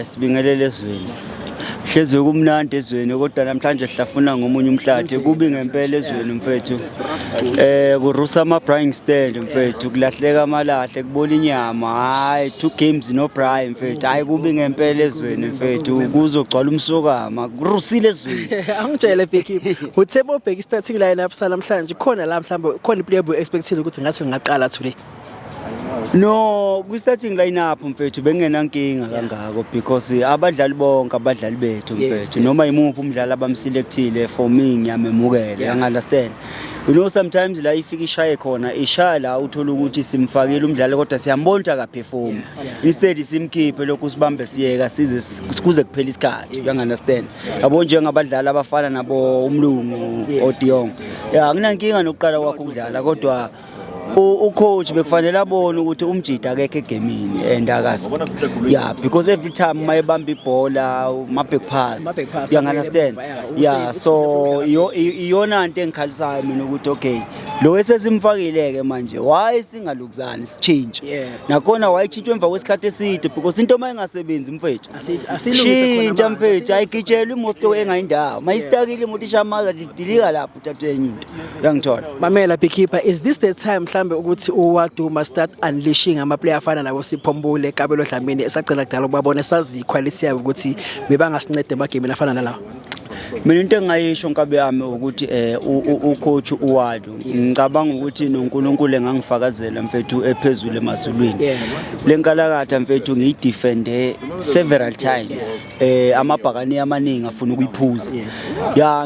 Sibingelele ezweni. Hlezi kumnandi ezweni kodwa namhlanje sihlafuna ngomunye umhlathi kubi ngempela ezweni mfethu. Kurusa ama Brying stand mfethu kulahleka amalahle kubola inyama. Hayi 2 games no Brying mfethu. Hayi kubi ngempela ezweni mfethu kuzogcwala umsokama. Kurusile ezweni. Angitshele Bheki. Uthebo Bheki starting lineup salamhlanje khona la mhlawumbe khona iplayer boy expected ukuthi ngathi ngaqala today. No, starting lineup mfethu bengenankinga kangako because abadlali bonke abadlali bethu mfethu noma imuphi umdlali abamselectile for me ngiyamemukela you understand. You know sometimes la ifika ishaye khona ishaya la uthola ukuthi simfakile umdlali kodwa siyambona ka perform instead simkhiphe lokhu sibambe siyeka size kuze kuphela isikhathi you understand. Yabo njengabadlali abafana nabo umlungu Odiong anginankinga nokuqala kwakho ukudlala kodwa coach bekufanele abone ukuthi umjida akekho egamini and akasi because every time mayebamba ibhola ma back pass you understand so iyona into engikhalisayo mina ukuthi okay lo esesimfakileke manje why singalukuzani sichange nakhona why chintshwe emva kwesikhathi eside because into mayingasebenzi mfethu asilungise khona mfethu ayigitshelwe imoto engayindawo mayistakile imoto ishamaza dilika lapho uthathe enye into uyangithola mamela Beekeeper. Is this the time mhlambe ukuthi uWadu start unleashing ama player afana nabo Siphombule Kabelo Dlamini esacela kudala ukubabona sazi iquality yabo ukuthi bebangasincede emagameni afana nalawo. Mina into engayisho nkabe yami ukuthi ucoach uWadu ngicabanga ukuthi noNkulunkulu engangifakazela mfethu ephezulu emazulwini lenkalakatha mfethu ngiyidefende several times amabhakani amaningi afuna ukuyiphuza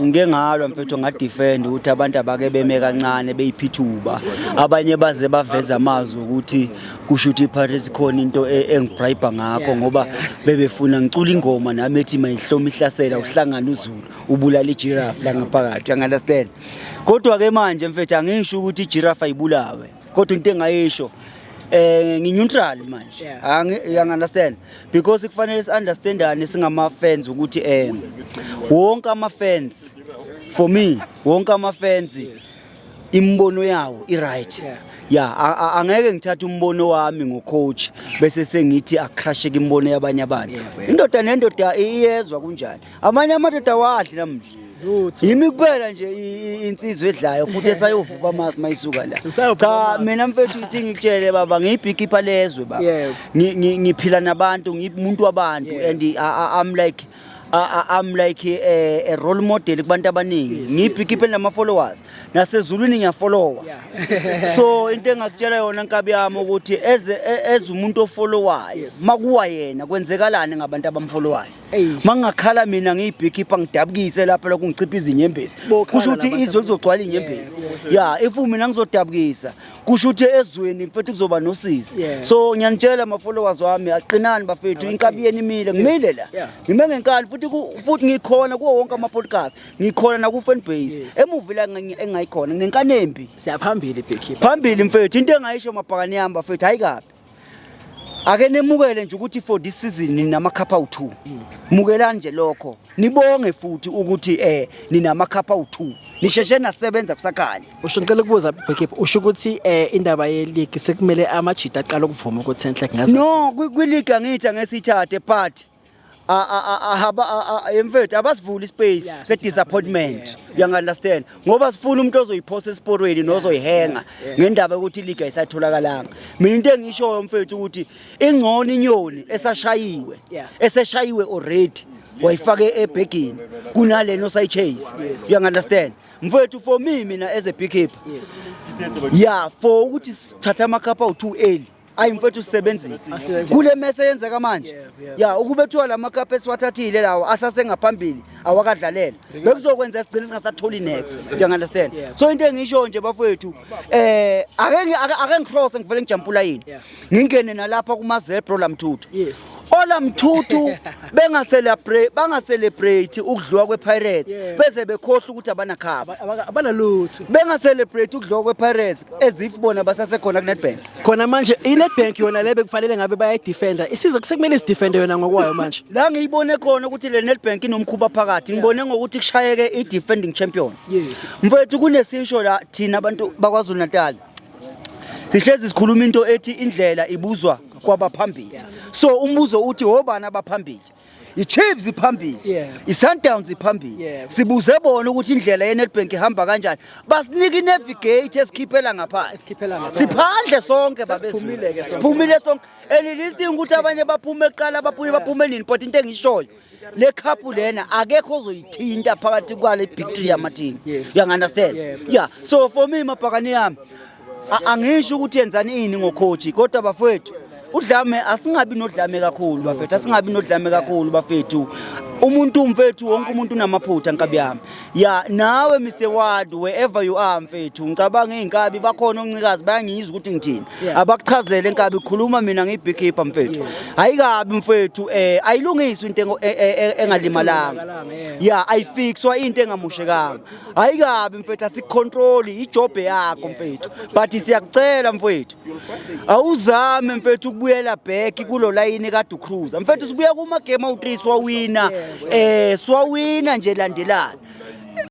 ngeke ngalwa mfethu ngadefend ukuthi abantu abake beme kancane beyiphithuba abanye baze baveza amazwi ukuthi kusho ukuthi iPirates khona into engibribe ngakho ngoba bebefuna ngicula ingoma nami ethi mayihloma ihlasela uhlangana uZulu ubulala ijiraffe la ngaphakathi you understand. Kodwa ke manje mfethu angisho ukuthi ijiraffe ayibulawe kodwa into engayisho ngineutral manje you understand because kufanele si understandane singama fans ukuthi wonke ama fans for me wonke ama fans imbono yawo i-right angeke ngithathe umbono wami ngocoach bese sengithi acrusheke imbono yabanye abantu indoda nendoda iyezwa kunjani amanye amadoda wadli namhla yimi kuphela nje insizwe edlayo futhi esayovuka amasi mayisuka la cha mina mfethu uthi ngikutshele baba ngiyibhikipha lezwe baba ngiphila nabantu ngimuntu wabantu and I'm like a role model kubantu abaningi ngibhikiphe nama followers nasezulwini ngiyafollowa so into engakutshela yona nkabi yami ukuthi eze umuntu ofollowayo makuwa yena kwenzekalani ngabantu abamfollowayo mangakhala mina ngiyibhikipha ngidabukise lapha lokhu ngicipha izinyembezi kusho ukuthi izwe lizogcwala inyembezi if mina ngizodabukisa kusho ukuthi ezweni mfethu kuzoba nosizi so ngiyanitshela ama followers wami aqinani bafethu inkabi yeni imile ngimile la ngime ngenkani futhi ngikhona kuwo wonke ama podcast ngikhona na ku fan base emuvi la engayikhona nenkanembi siyaphambili Beekeeper phambili mfethu into engayisho mabhakani yami bafethu hayikapi ake nemukele nje ukuthi for this season ninama cup awu2 mukelani nje lokho nibonge futhi ukuthi ninama cup awu2 nisheshe nasebenza kusakhanya usho ngicela ukubuza Beekeeper usho ukuthi indaba ye league sekumele amajita aqala ukuvuma ukuthi enhle ngazi no kwi league angithi ngesithathe but mfethu abasivula ispace se disappointment you understand ngoba sifuna umuntu ozoyiphosa esporweni nozoyihenga ngendaba ukuthi league ayisatholakala mina into engishoyo mfethu ukuthi ingcono inyoni eseshayiwe already wayifake ebhegini kunaleno sayichase you understand mfethu for me mina as a Beekeeper for ukuthi sithatha amakhapha u2 early ayi mfethu sisebenzile kule mese yenzeka manje ukubethiwa lamakaphe esiwathathile lawo asasengaphambili awakadlalela bekuzokwenza sigcina singasatholi next you understand so into engisho nje bafethu ake ngicross ngivele ngijampula yini ngingene nalapha kuma zebra lamthuthu ola mthuthu banga celebrate ukudliwa kwePirates beze bekhohle ukuthi abana khaba abanalutho benga celebrate ukudliwa kwePirates as if bona basasekhona ku Nedbank khona manje iNedbank yona lebe kufanele ngabe bayayidefenda isizwe kusekumele isidefende yona ngokwayo manje la ngiyibone khona ukuthi le Nedbank inomkhuba phakathi ngibone ngokuthi kushayeke i-defending champion mfethu kunesisho la thina abantu bakwaZulu Natal sihlezi sikhuluma into ethi indlela ibuzwa kwabaphambili. So umbuzo uthi obani abaphambili? I-Chiefs iphambili, i-Sundowns iphambili. Sibuze bona ukuthi indlela ye-Nedbank ihamba kanjani. Basinike i-navigate esikhiphela ngaphandle. Siphandle sonke babezulu. Siphumile sonke. Elilisting ukuthi abanye baphume eqala baphume nini, but into engishoyo le cup lena akekho ozoyithinta phakathi kwale big 3 yamateam. You understand? Yeah. So for me mabhakani yami angisho ukuthi yenzani ini ngocoach kodwa bafethu udlame asingabi nodlame kakhulu bafethu asingabi nodlame kakhulu bafethu umuntu mfethu wonke umuntu unamaphutha nkabi yami ya nawe Mr Ward wherever you are mfethu ngicabanga einkabi bakhona oncikazi bayangizwa ukuthi ngithini abakuchazele enkabi khuluma mina ngibig keeper mfethu ayikabi mfethu ayilungiswa into engalimalanga ya ayifixwa into engamushekanga ayikabi mfethu asicontrol ijob yakho mfethu but siyakucela mfethu awuzame mfethu ukubuyela back kulo line kade ucruiser mfethu sibuya kuma game awu3 swawina swawina nje landelana